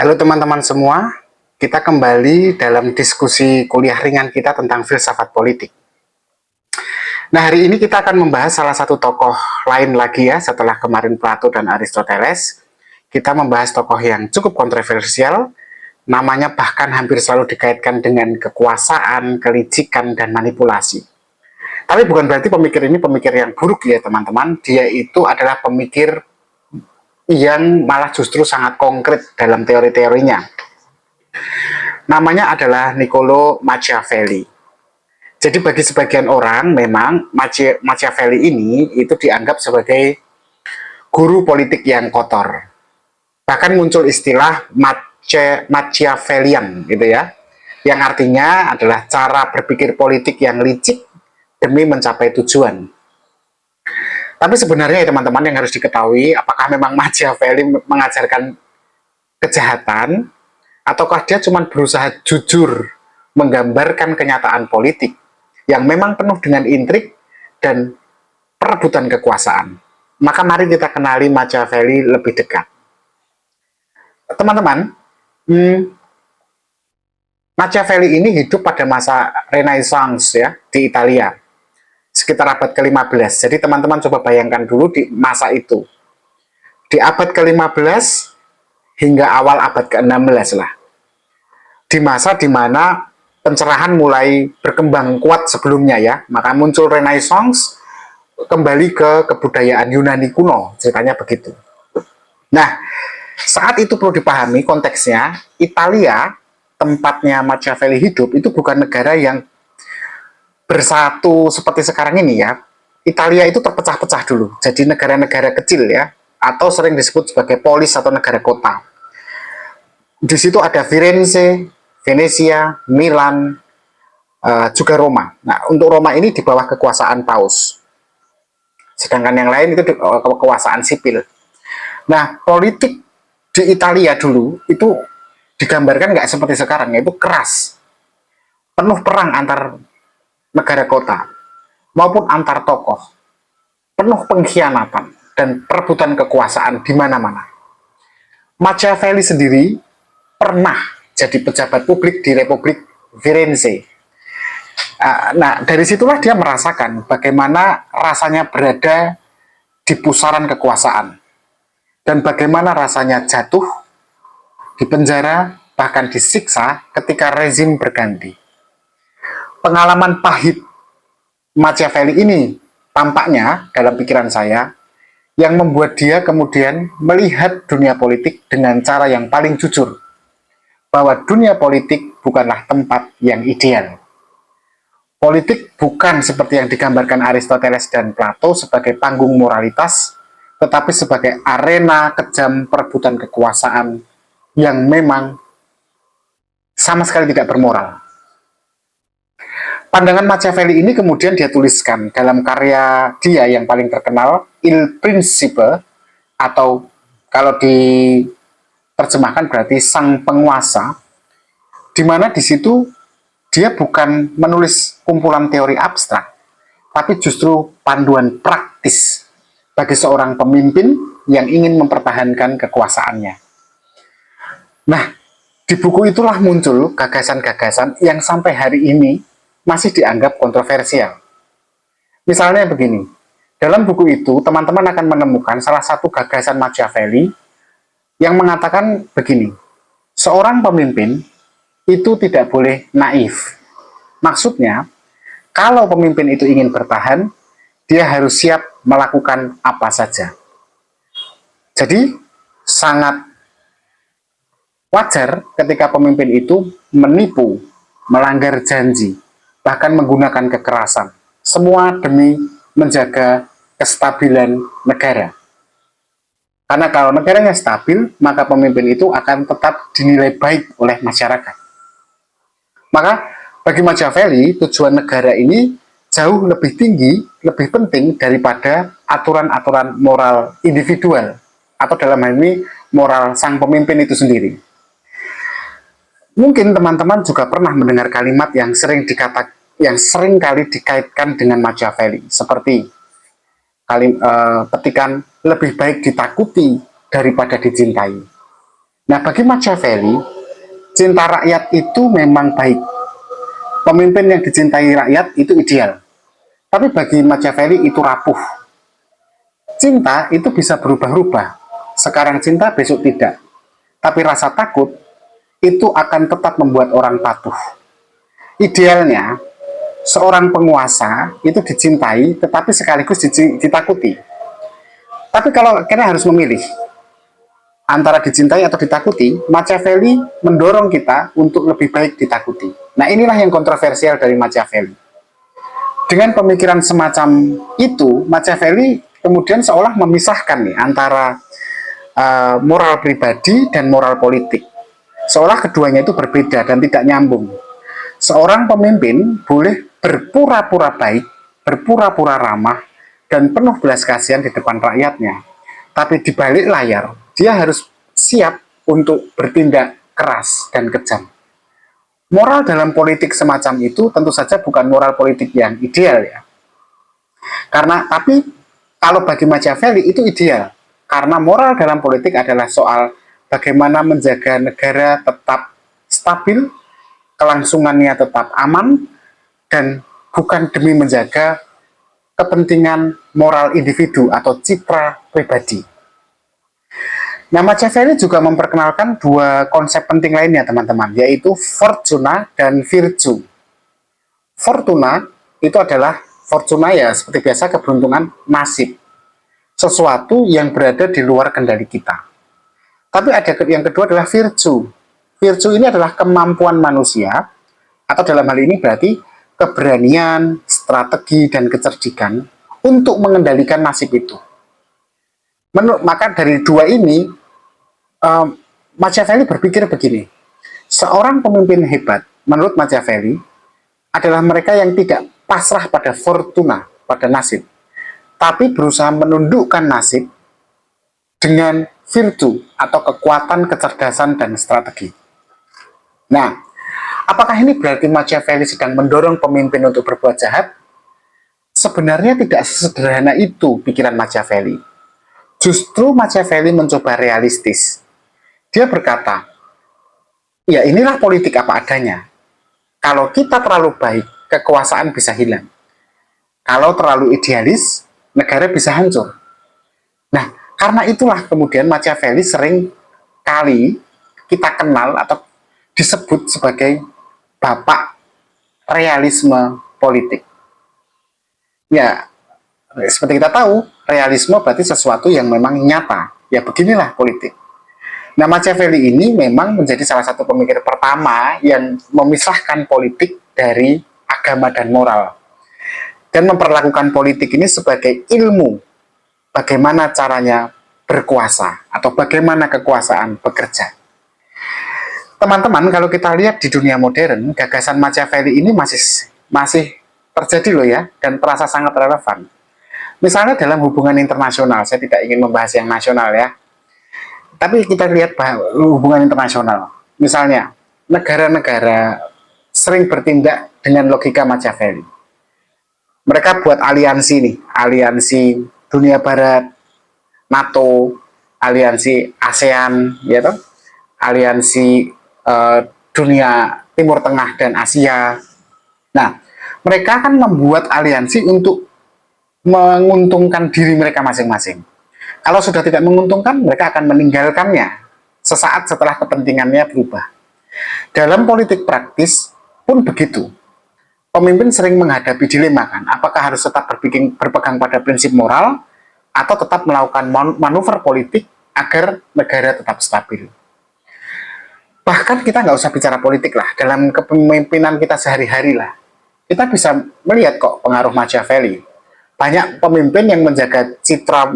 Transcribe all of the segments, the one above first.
Halo teman-teman semua, kita kembali dalam diskusi kuliah ringan kita tentang filsafat politik. Nah, hari ini kita akan membahas salah satu tokoh lain lagi ya, setelah kemarin Plato dan Aristoteles. Kita membahas tokoh yang cukup kontroversial, namanya bahkan hampir selalu dikaitkan dengan kekuasaan, kelicikan, dan manipulasi. Tapi bukan berarti pemikir ini pemikir yang buruk ya teman-teman, dia itu adalah pemikir yang malah justru sangat konkret dalam teori-teorinya. Namanya adalah Niccolo Machiavelli. Jadi bagi sebagian orang memang Machiavelli ini itu dianggap sebagai guru politik yang kotor. Bahkan muncul istilah Machiavellian gitu ya, yang artinya adalah cara berpikir politik yang licik demi mencapai tujuan. Tapi sebenarnya ya teman-teman yang harus diketahui, apakah memang Machiavelli mengajarkan kejahatan, ataukah dia cuma berusaha jujur menggambarkan kenyataan politik yang memang penuh dengan intrik dan perebutan kekuasaan. Maka mari kita kenali Machiavelli lebih dekat. Teman-teman, Machiavelli ini hidup pada masa Renaissance ya, di Italia, sekitar abad ke-15. Jadi teman-teman coba bayangkan dulu di masa itu. Di abad ke-15 hingga awal abad ke-16 lah. Di masa dimana pencerahan mulai berkembang kuat sebelumnya ya, maka muncul Renaissance, kembali ke kebudayaan Yunani kuno, ceritanya begitu. Nah, saat itu perlu dipahami konteksnya, Italia, tempatnya Machiavelli hidup, itu bukan negara yang bersatu seperti sekarang ini ya. Italia itu terpecah-pecah dulu, jadi negara-negara kecil ya, atau sering disebut sebagai polis atau negara kota. Di situ ada Firenze, Venesia, Milan, juga Roma. Nah, untuk Roma ini di bawah kekuasaan Paus. Sedangkan yang lain itu kekuasaan sipil. Nah, politik di Italia dulu itu digambarkan nggak seperti sekarang, yaitu keras. Penuh perang antar negara kota, maupun antar tokoh. Penuh pengkhianatan dan perebutan kekuasaan di mana-mana. Machiavelli sendiri pernah jadi pejabat publik di Republik Firenze. Nah, dari situlah dia merasakan bagaimana rasanya berada di pusaran kekuasaan. Dan bagaimana rasanya jatuh, di penjara, bahkan disiksa ketika rezim berganti. Pengalaman pahit Machiavelli ini tampaknya dalam pikiran saya yang membuat dia kemudian melihat dunia politik dengan cara yang paling jujur, bahwa dunia politik bukanlah tempat yang ideal. Politik bukan seperti yang digambarkan Aristoteles dan Plato sebagai panggung moralitas, tetapi sebagai arena kejam perebutan kekuasaan yang memang sama sekali tidak bermoral. Pandangan Machiavelli ini kemudian dia tuliskan dalam karya dia yang paling terkenal, Il Principe, atau kalau diterjemahkan berarti Sang Penguasa, di mana di situ dia bukan menulis kumpulan teori abstrak, tapi justru panduan praktis bagi seorang pemimpin yang ingin mempertahankan kekuasaannya. Nah, di buku itulah muncul gagasan-gagasan yang sampai hari ini masih dianggap kontroversial. Misalnya begini, dalam buku itu teman-teman akan menemukan salah satu gagasan Machiavelli yang mengatakan begini, seorang pemimpin itu tidak boleh naif. Maksudnya, kalau pemimpin itu ingin bertahan, dia harus siap melakukan apa saja. Jadi, sangat wajar ketika pemimpin itu menipu, melanggar janji, bahkan menggunakan kekerasan. Semua demi menjaga kestabilan negara. Karena kalau negaranya stabil, maka pemimpin itu akan tetap dinilai baik oleh masyarakat. Maka bagi Machiavelli, tujuan negara ini jauh lebih tinggi, lebih penting daripada aturan-aturan moral individual, atau dalam hal ini moral sang pemimpin itu sendiri. Mungkin teman-teman juga pernah mendengar kalimat yang sering kali dikaitkan dengan Machiavelli, seperti petikan lebih baik ditakuti daripada dicintai. Nah, bagi Machiavelli, cinta rakyat itu memang baik. Pemimpin yang dicintai rakyat itu ideal. Tapi bagi Machiavelli itu rapuh. Cinta itu bisa berubah-ubah. Sekarang cinta, besok tidak. Tapi rasa takut itu akan tetap membuat orang patuh. Idealnya, seorang penguasa itu dicintai tetapi sekaligus ditakuti. Tapi kalau kita harus memilih antara dicintai atau ditakuti, Machiavelli mendorong kita untuk lebih baik ditakuti. Nah, inilah yang kontroversial dari Machiavelli. Dengan pemikiran semacam itu, Machiavelli kemudian seolah memisahkan nih antara moral pribadi dan moral politik. Seolah keduanya itu berbeda dan tidak nyambung. Seorang pemimpin boleh berpura-pura baik, berpura-pura ramah, dan penuh belas kasihan di depan rakyatnya. Tapi di balik layar, dia harus siap untuk bertindak keras dan kejam. Moral dalam politik semacam itu tentu saja bukan moral politik yang ideal ya. Tapi kalau bagi Machiavelli itu ideal. Karena moral dalam politik adalah soal bagaimana menjaga negara tetap stabil, kelangsungannya tetap aman, dan bukan demi menjaga kepentingan moral individu atau citra pribadi. Nah, Machiavelli juga memperkenalkan dua konsep penting lainnya, teman-teman, yaitu fortuna dan virtue. Fortuna itu adalah fortuna ya, seperti biasa keberuntungan nasib. Sesuatu yang berada di luar kendali kita. Tapi ada yang kedua adalah virtue. Virtue ini adalah kemampuan manusia, atau dalam hal ini berarti keberanian, strategi, dan kecerdikan untuk mengendalikan nasib itu. Maka dari dua ini, Machiavelli berpikir begini, seorang pemimpin hebat menurut Machiavelli adalah mereka yang tidak pasrah pada fortuna, pada nasib, tapi berusaha menundukkan nasib dengan virtu atau kekuatan, kecerdasan, dan strategi. Nah, apakah ini berarti Machiavelli sedang mendorong pemimpin untuk berbuat jahat? Sebenarnya tidak sesederhana itu pikiran Machiavelli. Justru Machiavelli mencoba realistis. Dia berkata, ya inilah politik apa adanya. Kalau kita terlalu baik, kekuasaan bisa hilang. Kalau terlalu idealis, negara bisa hancur. Nah, karena itulah kemudian Machiavelli sering kali kita kenal atau disebut sebagai bapak realisme politik. Ya, seperti kita tahu, realisme berarti sesuatu yang memang nyata. Ya, beginilah politik. Nah, Machiavelli ini memang menjadi salah satu pemikir pertama yang memisahkan politik dari agama dan moral. Dan memperlakukan politik ini sebagai ilmu bagaimana caranya berkuasa atau bagaimana kekuasaan bekerja. Teman-teman, kalau kita lihat di dunia modern, gagasan Machiavelli ini masih terjadi loh ya, dan terasa sangat relevan. Misalnya dalam hubungan internasional, saya tidak ingin membahas yang nasional ya, tapi kita lihat hubungan internasional. Misalnya, negara-negara sering bertindak dengan logika Machiavelli. Mereka buat aliansi nih, aliansi dunia barat, NATO, aliansi ASEAN, ya toh? Aliansi dunia Timur Tengah dan Asia. Nah, mereka kan membuat aliansi untuk menguntungkan diri mereka masing-masing. Kalau sudah tidak menguntungkan, mereka akan meninggalkannya sesaat setelah kepentingannya berubah. Dalam politik praktis pun begitu. Pemimpin sering menghadapi dilema kan, apakah harus tetap berpegang pada prinsip moral atau tetap melakukan manuver politik agar negara tetap stabil. Bahkan kita nggak usah bicara politik lah, dalam kepemimpinan kita sehari-hari lah, kita bisa melihat kok pengaruh Machiavelli. Banyak pemimpin yang menjaga citra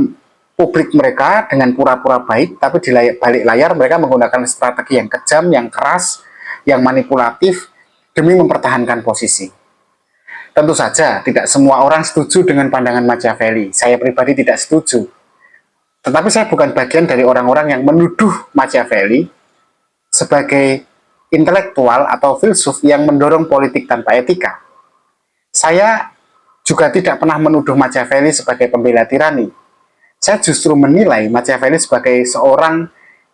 publik mereka dengan pura-pura baik, tapi di balik layar mereka menggunakan strategi yang kejam, yang keras, yang manipulatif demi mempertahankan posisi. Tentu saja tidak semua orang setuju dengan pandangan Machiavelli. Saya pribadi tidak setuju. Tetapi saya bukan bagian dari orang-orang yang menuduh Machiavelli sebagai intelektual atau filsuf yang mendorong politik tanpa etika. Saya juga tidak pernah menuduh Machiavelli sebagai pembela tirani. Saya justru menilai Machiavelli sebagai seorang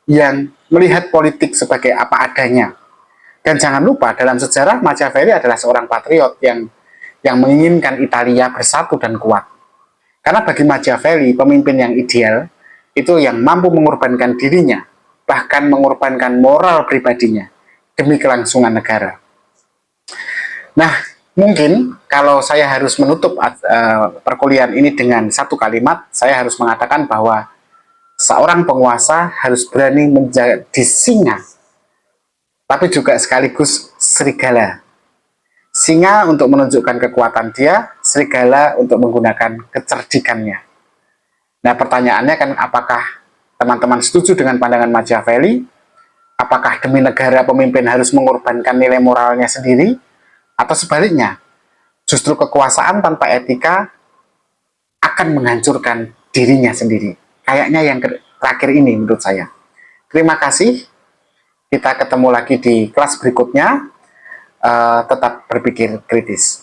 yang melihat politik sebagai apa adanya. Dan jangan lupa dalam sejarah Machiavelli adalah seorang patriot yang menginginkan Italia bersatu dan kuat. Karena bagi Machiavelli, pemimpin yang ideal itu yang mampu mengorbankan dirinya, bahkan mengorbankan moral pribadinya demi kelangsungan negara. Nah, mungkin kalau saya harus menutup perkuliahan ini dengan satu kalimat, saya harus mengatakan bahwa seorang penguasa harus berani menjadi singa, tapi juga sekaligus serigala. Singa untuk menunjukkan kekuatan dia, serigala untuk menggunakan kecerdikannya. Nah, pertanyaannya kan, apakah teman-teman setuju dengan pandangan Machiavelli? Apakah demi negara pemimpin harus mengorbankan nilai moralnya sendiri? Atau sebaliknya, justru kekuasaan tanpa etika akan menghancurkan dirinya sendiri? Kayaknya yang terakhir ini menurut saya. Terima kasih. Kita ketemu lagi di kelas berikutnya. Tetap berpikir kritis.